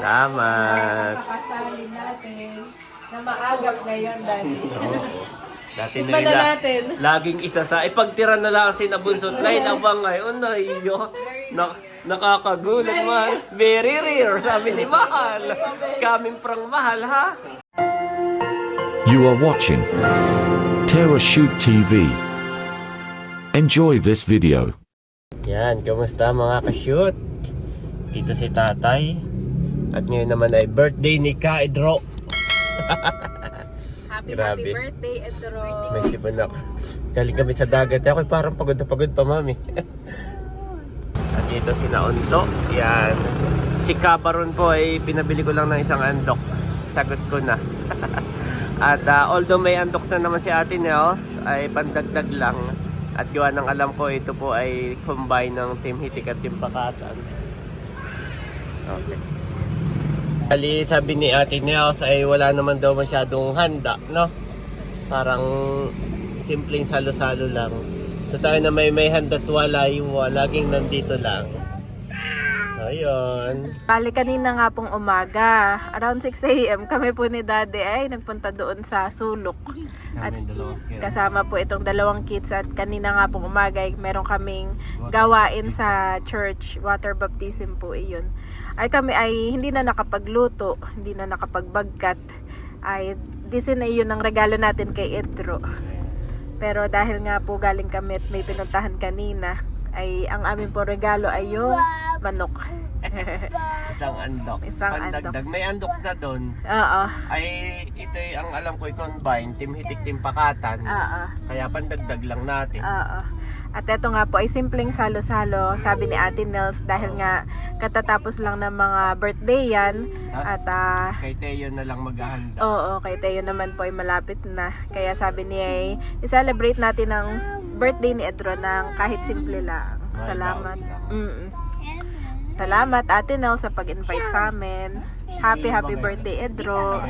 Salamat. Pakasali natin na maagap ngayon, Daddy. Dati Tikman na natin. laging isa sa ipagtira na lang si Nabunso. Lain abang ngayon na iyo. Nakakagulat man. Very rare, sabi ni Mahal. Kaming prang Mahal, ha? You are watching Terra Shoot TV. Enjoy this video. Yan, kamusta mga ka-shoot? Dito si Tatay. At ngayon naman ay birthday ni Kaedro. Happy birthday, Edro. May sibanak. Galing kami sa dagat. Ako parang pagod na pagod pa, Mami. At dito si Naunto. Yan. Si Kabaron po ay pinabili ko lang ng isang andok. Sagot ko na. At although may andok na naman si Ate Nels, ay pandagdag lang. At gawa ng alam ko, ito po ay combine ng Team Hitik at Team Pakatan. Okay. Ali, sabi ni Ate Nels ay wala naman daw masyadong handa, no? Parang simpleng salo-salo lang. So tayo na may handa't walay, laging nandito lang. So yun. Bali kanina nga pong umaga, around 6 a.m. kami po ni Daddy ay nagpunta doon sa sulok. At kasama po itong dalawang kids at kanina nga pong umaga ay meron kaming gawain sa church, water baptism po iyon. Ay kami ay hindi na nakapagluto, hindi na nakapagbagkat. Ay disin na iyon ang regalo natin kay Edro. Pero dahil nga po galing kami at may pinuntahan kanina, ay ang aming po regalo ay yung manok. Isang andok. Isang Pandagdag. andok. May andok na doon. Oo. Ay ito ang alam ko i-combine, Team Hitik, Team Pakatan. Oo. Kaya pandagdag lang natin. Oo. At ito nga po ay simpleng salo-salo, sabi ni Ate Nels, dahil nga katatapos lang ng mga birthday yan. At Kay Teo na lang maghahanda. oo, kay Teo naman po ay malapit na. Kaya sabi niya ay i-celebrate natin ang birthday ni Edro ng kahit simple lang. Salamat. Salamat Ate Nels sa pag-invite sa amin. Happy birthday Edro.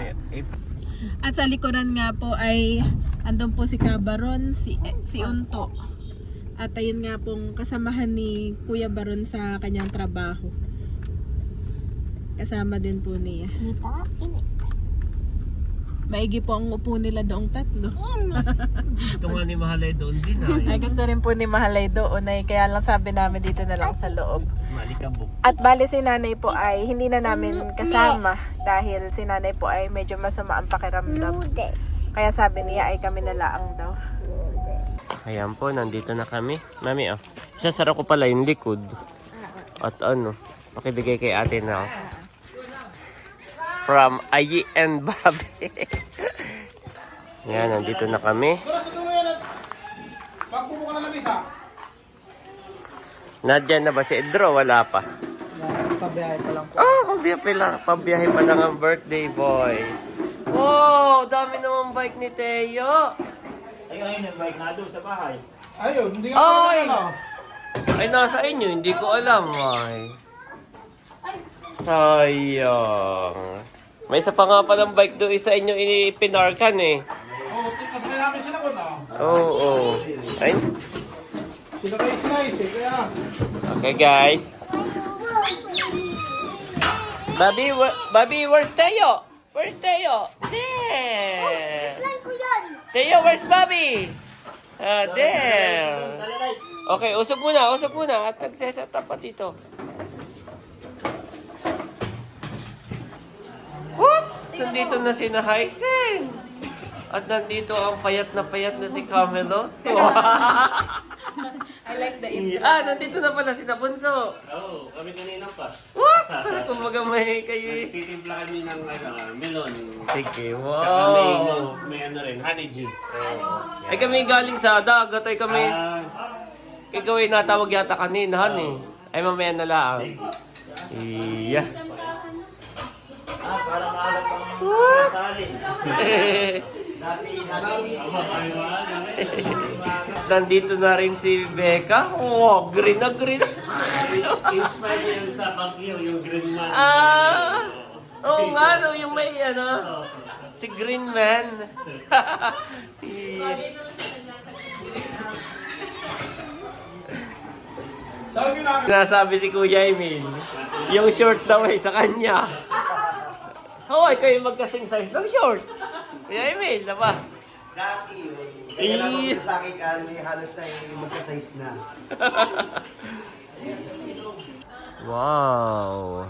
At sa likuran nga po ay andun po si Kabaron, si Unto. At ayun nga pong kasamahan ni Kuya Baron sa kanyang trabaho. Kasama din po niya. Maigi po ang upo nila doong tatlo. Ito nga ni Mahalay doon din. Ay gusto rin po ni Mahalay doon ay kaya lang sabi namin dito na lang sa loob. Malikabok. At bali si nanay po ay hindi na namin kasama dahil si nanay po ay medyo masama ang pakiramdam. Kaya sabi niya ay kami na laang daw. Ayan po, nandito na kami. Mami, oh. Sasara ko pala yung likod. At ano, pakibigay kay Ate na. From Ayi and Bobby. Yan, nandito na kami. Nadyan na ba si Edro? Wala pa. Pabiyahe pa lang po. Oh, pabiyahe pa lang ang birthday boy. Wow, dami naman bike ni Teo. Ay, ayun ang bike nga doon sa bahay. Ayun, hindi nga Ay! pa Ay, nasa inyo, hindi ko alam. Ay. Sayang. May isa pa nga palang bike doon, isa inyo ipinarkan eh. Oo, kasakay namin sila ko na. Oo. Ay. Sila kayo slice eh, kaya. Okay guys. Bobby, where's Teo? Where's Teo? There. Teo, where's Bobby? There. Okay, usap muna. At nagseset up pa dito. What? Nandito na si Nahaisen. At nandito ang payat na si Camelot. I like the Nandito na pala si Nabunso. Oo, kami kanina pa. What? Kumbaga may kayo. Titimpla kami ng melon. Sige, Saka wow. may ano rin, honeydew. Ay kami galing sa dagat, ay kami. Ikaw ay natawag yata kanina, han eh. Ay mamaya na lang. Iya. Para maalat ang sali. Nandito na rin si Becca. Oh, green na green. Inspire yan sa Baguio, yung green man. Oo nga, no, yung may ano. Si Green Man. Sabi namin. Nasabi si Kuya Emil, yung short daw ay sa kanya. Hoy, kayo magkasing size ng short. Kaya Emil, na ba? Dati yun. Kaya naman sa akin kami halos ay magka-size na. Wow.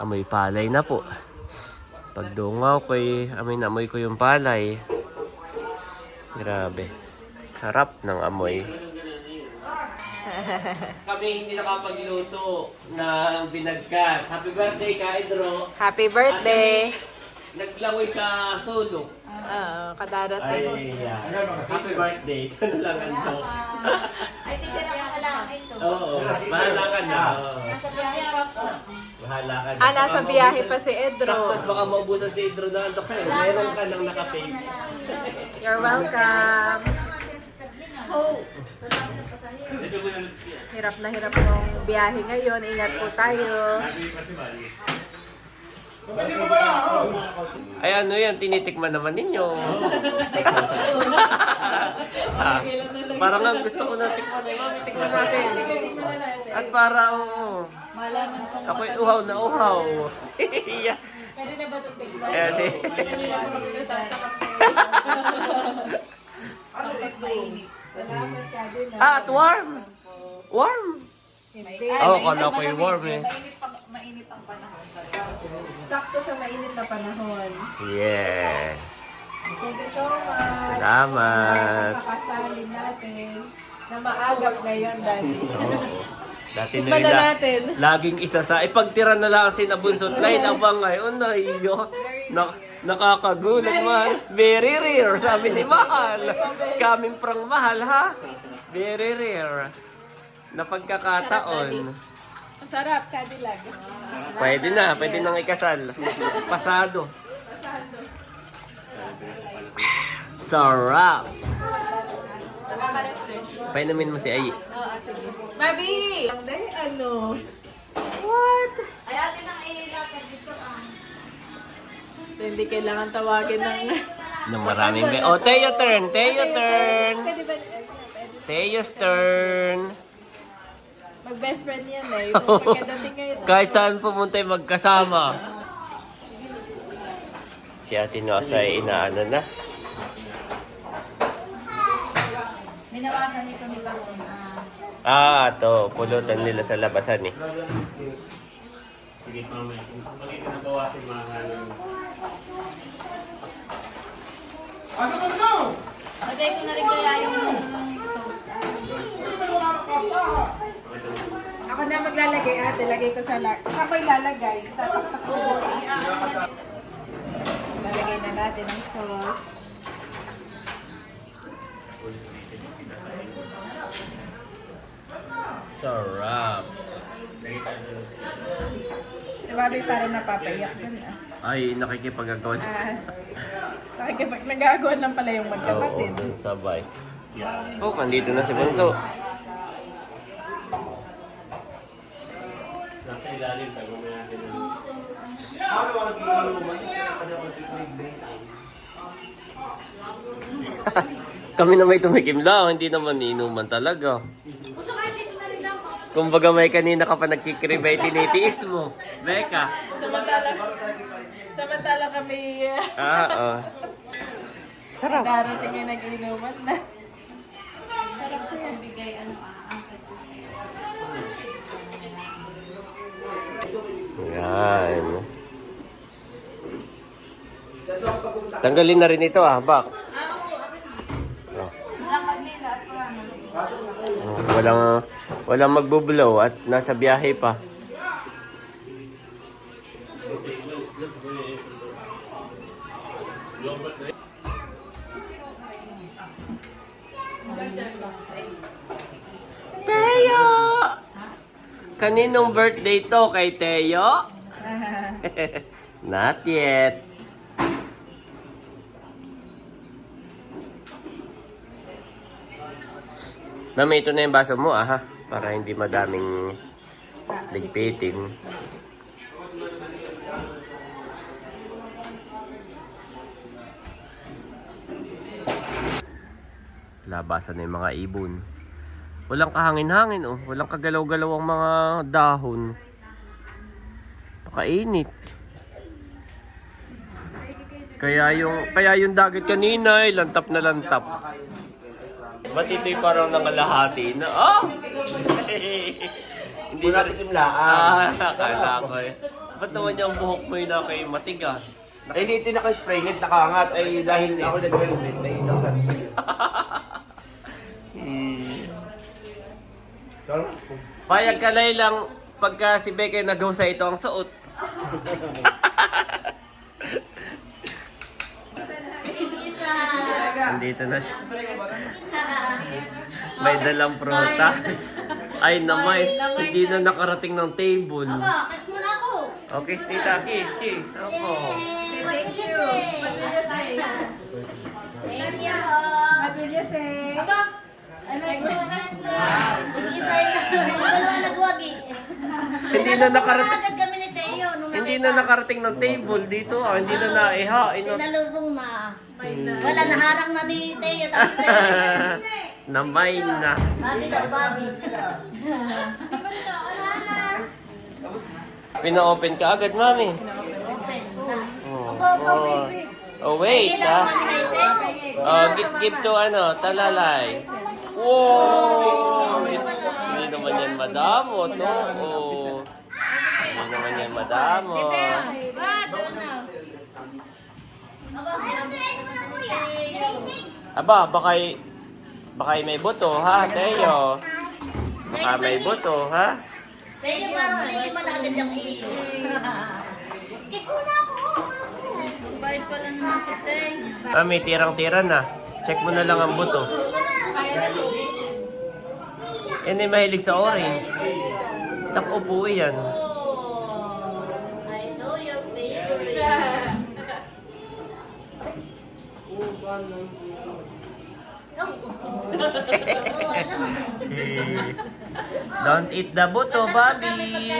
Amoy palay na po. Pagdungaw ko amoy na amoy ko yung palay. Grabe. Sarap ng amoy. Kami hindi nakapagluto ng binagkat. Happy birthday, Kaidro. Happy birthday! Naglangoy sa sulok. Kadarating. Ay, yeah. Happy birthday. Ito na lang ito. Ay, titira ka na lang ito. Oo, bahala ka na. Nasa biyahe pa po. Bahala ka na. Nasa biyahe pa si Edro. Saktot baka maubusan si Idro na andok sa'yo. Meron ka nang nakasave. You're welcome. Hirap na hirap yung biyahe ngayon. Ingat po tayo. Ay ano yan, tinitikman naman ninyo. Parang nga gusto ko na tikman eh. Mami, tikman natin. At para oo. Ako'y uhaw na uhaw. Pwede na ba ito tikman? Kasi. At warm. Warm. Oo, kala ko yung warm eh. Mainit ang panahon. Sakto sa mainit na panahon. Yes. Thank you so much. Salamat. Pakasalin natin na maagap ngayon, Daddy. Oo. Dati Tikman na natin. laging isa sa ipagtira na lang sinabunso line abang ngayon na iyo. Nakakagulat man. Very rare, sabi ni Mahal. Kaming prang Mahal ha. Very rare. Na pagkakataon. Ang sarap, Cadillac. Pwede nang ikasal. Pasado. Sarap. Painumin mo si Ay. Babi! Dahil ano? What? Ay, atin ang ilapit dito. Hindi kailangan tawagin ng... Na maraming oh, Teo turn. Pwede ba? Teo's turn. Mag-best friend yan eh. Pagkadating ngayon. Kahit saan pumunta ay magkasama. Si Ate Nosa ay inaano na. Minawasan ni kami ba? Ito. Pulutan nila sa labasan eh. Sige, mamaya. Pag ikinabawasin mga Lagay ko na rin kaya yung toast. Ako na maglalagay ate. Lagay ko sa Ako ilalagay. Tataktak ko. Lalagay na natin ang sauce. Sarap. Si Bobby parang napapayak dun Ay, nakikipagagawa. Nagagawa lang pala yung magkapatid. Oo, sabay. Oh, nandito na si Bunso. nasa ilalim. Tago mo natin. Kami na may tumikim lang, hindi naman inuman talaga. Kumbaga may kanina ka pa nagkikribay, tinitiis mo. Beka. Samantala kami Oo. Sarap. darating yung nag-inuman na. Sarap siya bigay ang Yan. Tanggalin na rin ito bak. Walang magbublow at nasa biyahe pa. Teo! Kaninong birthday to kay Teo? Not yet. Mami, ito na yung baso mo, ha? Para hindi madaming ligpitin. Labasan na yung mga ibon. Walang kahangin-hangin, oh. Walang kagalaw-galaw ang mga dahon. Napakainit. Kaya yung dagat kanina ay lantap na lantap. Ba't ito'y parang nangalahati na? Oh! Hindi na rin. Akala ko eh. Ba't naman yung buhok mo yun na kayo matigas? Ay, hindi naka-spray net, nakaangat. Ay, dahil ako nag-helmet, ay nakat. Payag ka lang pagka si Becky nag-go sa ito ang suot. Andito na siya. May dalang prutas. Ay namay, hindi na nakarating ng table. Aba, kiss muna ako. Okay, tita, kiss. Opo. Thank you. Thank you. Aba, nagbukas na. Mag-isa na. Dalawa nagwagi. Hindi na nakarating. Agad kami ni Teo. Hindi na nakarating ng table dito. Hindi na naiha. Sinalubong na. Wala, naharang na ni Teo. Namay na. Babi daw, babi. Pina-open ka agad, mami. Oh, wait, ha? Give to talalay. Wow! Hindi naman yan madamo, to. Oh. Hindi naman yan madamo. Aba, baka may buto, ha, Teo? Baka may buto, ha? Teo, parang hindi man agad yung iyo. Kiss muna ako. Bait pala naman si Teo. Mami, tirang-tira na. Check mo na lang ang buto. Yan ay mahilig sa orange. Isang upo yan. I know your favorite. Don't eat the buto, Bobby.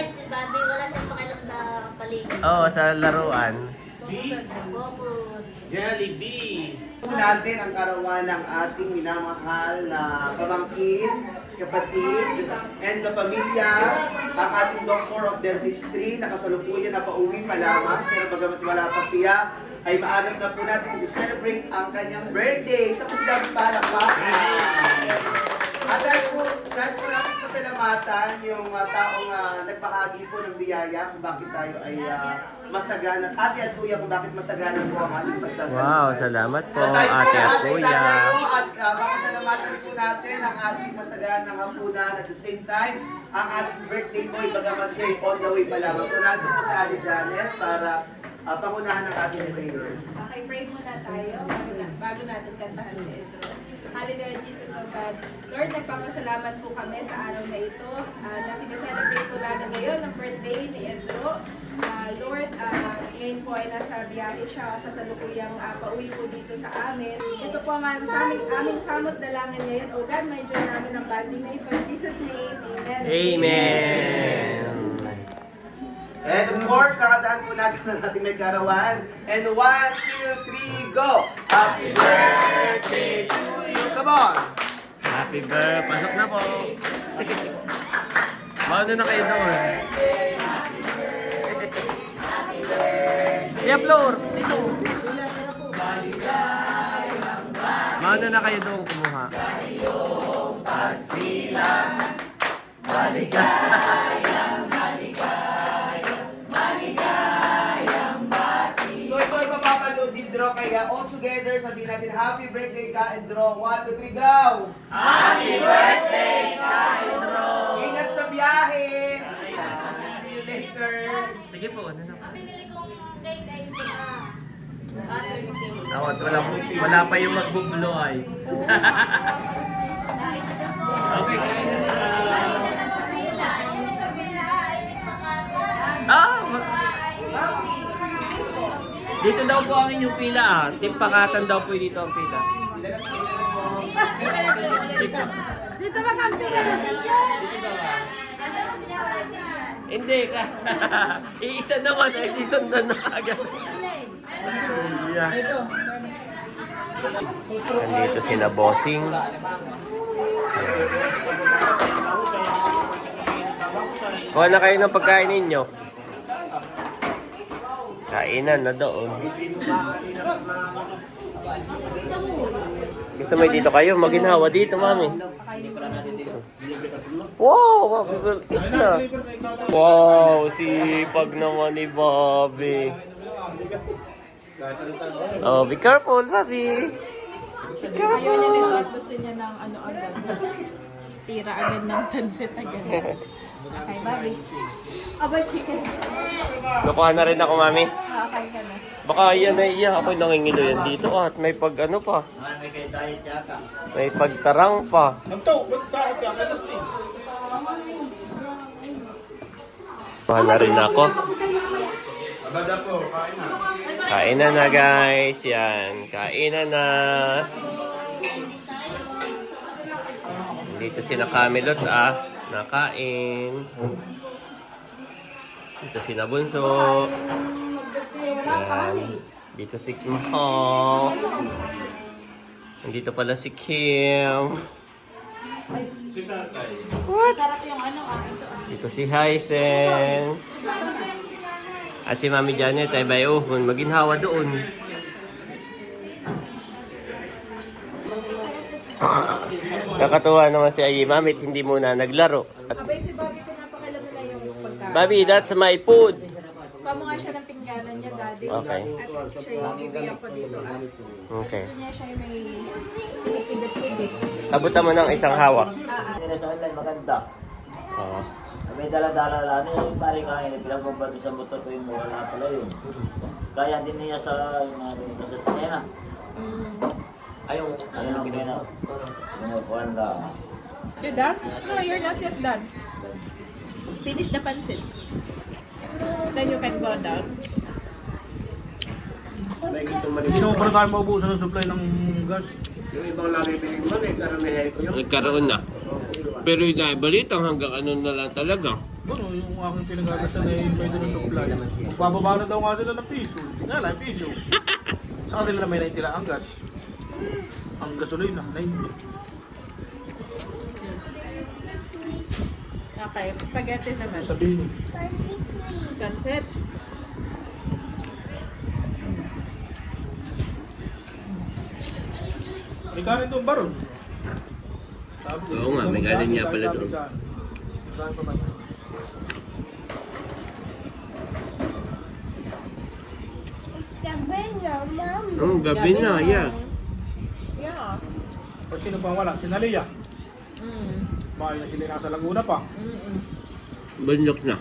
Si Bobby, wala siyang pakialam sa paligid. Oo, sa laruan. Focus. Jollibee. Natin ang karawan ng ating minamahal na pamangkin, kapatid, and kapamilya, ang ating Doctor of Dentistry, nakasalukuyan na pauwi pa lamang, pero bagamat wala pa siya, ay maagap na po natin kasi celebrate ang kanyang birthday sa Pasidami Palakpakan. At dahil po natin pasalamatan yung taong nagbahagi po ng biyaya kung bakit tayo ay masagana, ate at kuya, kung bakit masagana po ang ating pagsasaluhan. Wow, salamat po, So, tayo ate at tayo kuya. at papasalamatan po natin ang ating masaganang hapunan at the same time, ang ating birthday boy, bagamat siya ay on the way pa lamang. So, nandun po si Ate Janet para pangunahan ng ating prayer. Okay, pray muna tayo bago natin kantahan si Edro. Hallelujah, Jesus, O God. Lord, nagpapasalamat po kami sa araw na ito na sineselebrate po natin ngayon ang birthday ni Edro. Lord, ngayon po ay nasa biyahe siya kasalukuyang pauwi po dito sa amin. Ito po ang aming samot dalangin ngayon. O God, may joy namin ang bonding na ito. In Jesus' name, Amen. Amen. And of course, kakatahan po natin ng ating may karawan. And 1, 2, 3, go! Happy birthday to you! Come on! Happy birthday. Pasok na po. Mauna na kayo doon. Yeah, floor. Dito. Mauna na kayo doon kumuha. Sa iyong pagsilang, maligayang, So ito ay mapapanood din, Dro. Kaya all together, sabihin natin, happy birthday ka, and Dro. 1, 2, 3, go! Happy birthday, Pedro! Ingat sa biyahe! See you later! Sige po, ano na po? Pinili kong cake ay Tawad, wala pa yung magbublo ay. Okay, kayo na na. Dito daw po ang inyong pila Timpakatan daw po dito ang pila. Dito ba kang pila? Hindi ka. Iisa naman ay dito na agad. Yeah. Nandito sina bossing. Kuha na kayo ng pagkain ninyo. Kainan na doon. Gusto mo dito kayo? Maginhawa dito, mami. Wow! Bobby will eat na. Wow! Sipag naman ni Bobby. Oh, be careful, Bobby. Be careful. Gusto niya ng ano agad. Tira agad ng tansit agad. Okay, Bobby. Abay, chicken. Nakuha na rin ako, mami. Okay ka na. Baka yan na iya. Ako'y nangingilo yan dito. At may pag ano pa. May kay diet yata. May pagtarang pa. Nagto, ba't takot ka? Kaya lasting. Nakuha na rin ako. Kain na guys. Yan. Kain na. Dito si Nakamilot nakain. Dito si Nabunso. Yan. Dito si Maho. Nandito pala si Kim. What? Dito si Hysen. At si Mami Janet ay bayo. Maginhawa doon. Nakatuwa naman si Ayi Mamit, hindi muna naglaro. At Abay, si Bobby, pinapakailan mo na yung pagkain. Bobby, that's my food. Kamo nga siya ng pingganan niya, Daddy. Okay. At siya yung bibigyan ko dito. Okay. Gusto niya siya yung may pibit-pibit. Abutan mo ng isang hawak. Sa kanila maganda. Oo. May dala-dala lang eh, pare nga yun, pinagkumpati sa motor ko yung wala pala yun. Kaya din niya sa mga sa Sena. Ayaw ang kinena. Pinukuhan lang. You done? No, you're not yet done. Finish the pancit. Then you can go down. Hindi naman para tayo maubusan ng supply ng gas. Yung ibang lagi pinigman eh, karamihan ko yun. Nagkaroon na. Pero yung balitang hanggang ano na lang talaga. Ano, yung aking pinagagasan ay pwede na supply. Bababa na daw nga sila ng piso. Tingnan lang, piso. Sa kanila na may 90 lang ang gas. Ang gasolina, 90. Okay, spaghetti naman. Sabihin. Pancit. May kanin doon baron. Sabi ko, Oo nga, may kanin niya pala doon. Saan pa man? Gabi na, yeah. Yeah. O sino pa wala? Si Nalia. Bakit na sila nasa Laguna pa? Bundok na.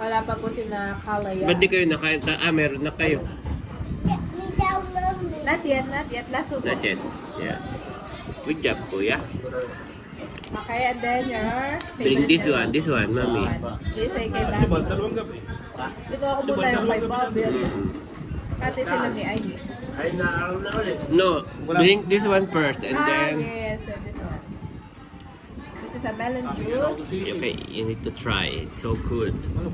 Wala pa po sina Kalaya. Ba't di kayo nakain? Meron na kayo. Not yet, not yet. Last subo. Not yet. Yeah. Good job, kuya. Okay, and then your... Bring this one, mami. This ay kay Si Bal, Bobby. dalawang gabi. Dito ako muna yung kay Bobby. Pati sila ni Ivy. Ay, naaraw na ulit. No, drink this one first and then... Yes, so this one. This is a melon juice. Okay, you need to try. It's so good. Ano?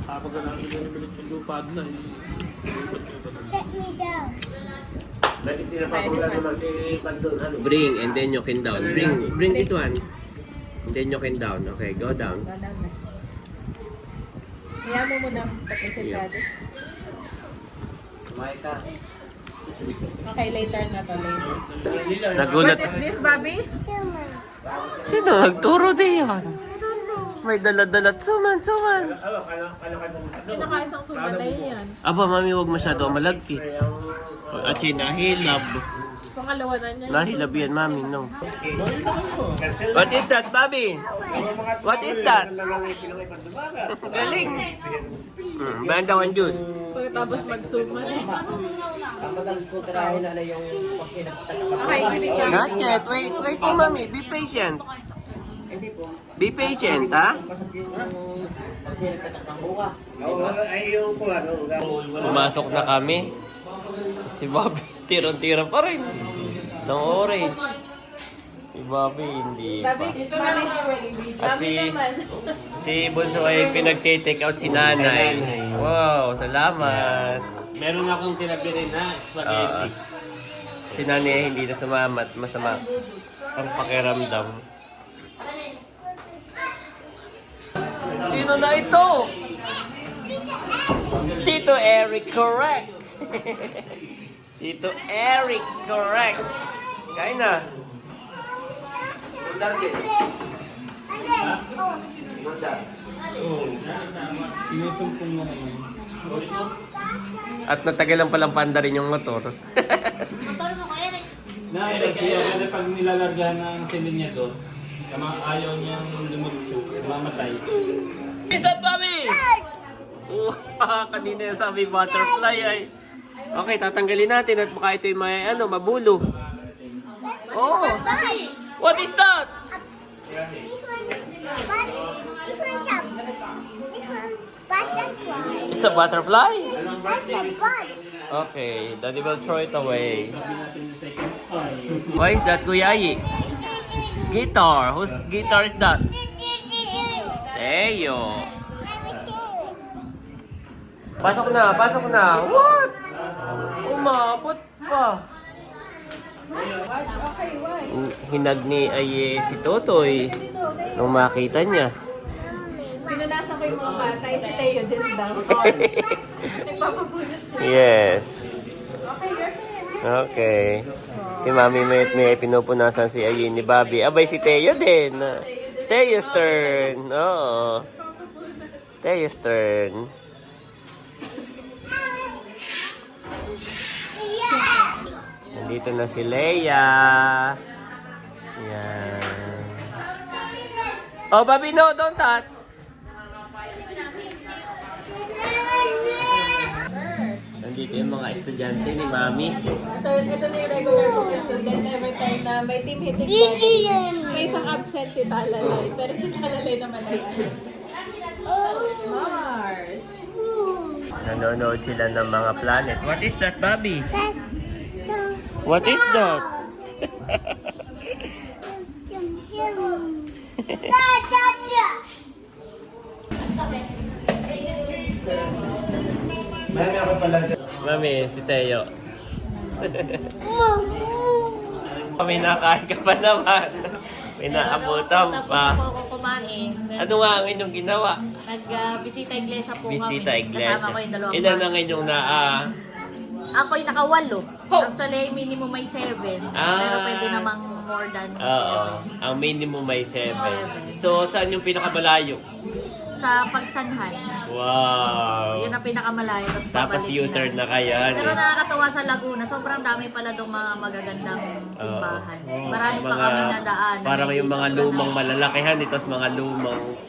Kapag natin yung bilit yung lupad na eh. Bakit tinapapula naman kay Pandon? Ano? Bring and then you can down. Bring this one. And then you can down. Okay, go down. Go down na. Kaya mo muna pati si Daddy. Kumain ka. Okay, later na to, later. Nagulat. What is this, Bobby? Sino nagturo diyan? May dala-dala. Suman. Kinakaisang sumatay yan. Aba, mami, huwag masyado malagkit. At nahilab. Pangalawa na niya. Nahilab yan, mami, no. What is that, Bobby? What is that? Galing. Banda one juice. Pagkatapos mag-suman eh. Okay, hindi ka. Not yet. Wait po, mami. Be patient. Be patient, ha? Pumasok na kami. Si Bobby, tirang-tira pa rin. Ng orange. Si Bobby, hindi pa. At si Bunso ay pinag-take out si nanay. Wow, salamat. Meron akong tinabili na spaghetti. Si nanay hindi na sumamat. Masama ang pakiramdam. Sino na ito? Tito Eric, correct. Tito Eric, correct. Kain na. Sinusumpong mo naman. At natagalan palang panda rin yung motor. Motor mo kaya rin. Siya kasi pag nilalargahan ng siling niya doon, ayaw niyang lumulso, mamatay. Is that Bobby? Kanina yung sabi butterfly ay. Okay, tatanggalin natin at baka ito yung may mabulo. Oh! What is that? It's a butterfly? Okay, Daddy will throw it away. What is that, Kuyayi? Guitar. Whose guitar is that? Teo. Pasok na, pasok na. What? Umabot pa. Hinag ni Aye si Totoy nung makita niya. Pinanasan ko yung mga bata, si Teo din daw. Yes. Okay, your turn. Okay. Si Mami may pinupunasan si Aye ni Bobby. Abay si Teo din. Teo's turn. Oo. Teo's turn. Nandito na si Leia. Yan. Oh, Bobby, no, don't touch. Nandito yung mga estudyante ni Mami. Ito na yung regular book student. Every time na may team hitting ball, may isang absent si Talalay. Pero si Talalay naman ay Mars. Nanonood sila ng mga planet. What is that, Bobby? What is that? Mami, ako pala. Mami, si Teo. May nakain ka pa naman. May naabutan pa. Tapos ako kumain. Ano nga ang inyong ginawa? Nag-bisita iglesia po kami. Bisita iglesia. Kasama ko yung dalawang Ilan bata. ang inyong Ako yung nakawalo. Actually, minimum may 7. Ah. Pero pwede namang more than 7. Oo. Ang minimum may 7. So, saan yung pinakamalayo? Sa Pagsanhan. Wow. Yun ang pinakamalayo. Tapos babalik U-turn na kayo. Pero nakakatawa sa Laguna, sobrang dami pala doon mga magagandang simbahan. Marami pa kami nadaan. Parang yung mga lumang malalakihan, itos mga lumang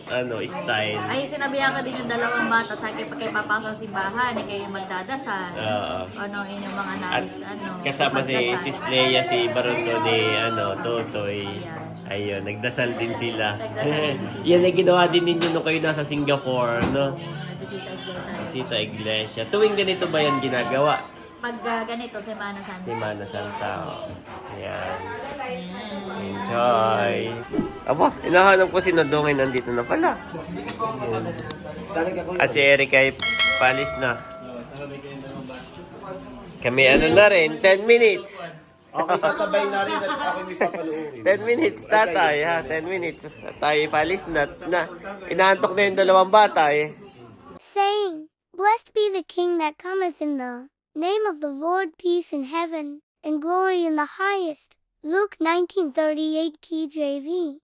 style. Ay, sinabihan ka din yung dalawang bata, sa akin pag kayo papasok sa simbahan, kayo magdadasal. Oo. Ano, inyong mga At nais, kasama ni magdasal. Sis Leia, si Baronto ni Totoy. Ayan. Ayun, nagdasal din sila. Nagdasal din sila. Yan ay ginawa din ninyo nung kayo nasa Singapore, no? Bisita iglesia. Visita Iglesia. Tuwing ganito ba yan ginagawa? Pag ganito, Semana Santa. Semana Santa. Ayan. Enjoy. Aba, hinahanap ko si Nadongay, nandito na pala. At si Eric ay palis na. Kami na rin, 10 minutes. Okay, sasabay na rin at ako may papaluurin. 10 minutes, tatay, ha? 10 minutes. Tayo palis na. Inaantok na yung dalawang bata, eh. saying, Blessed be the King that cometh in the name of the Lord, peace in heaven, and glory in the highest. Luke 19:38 KJV.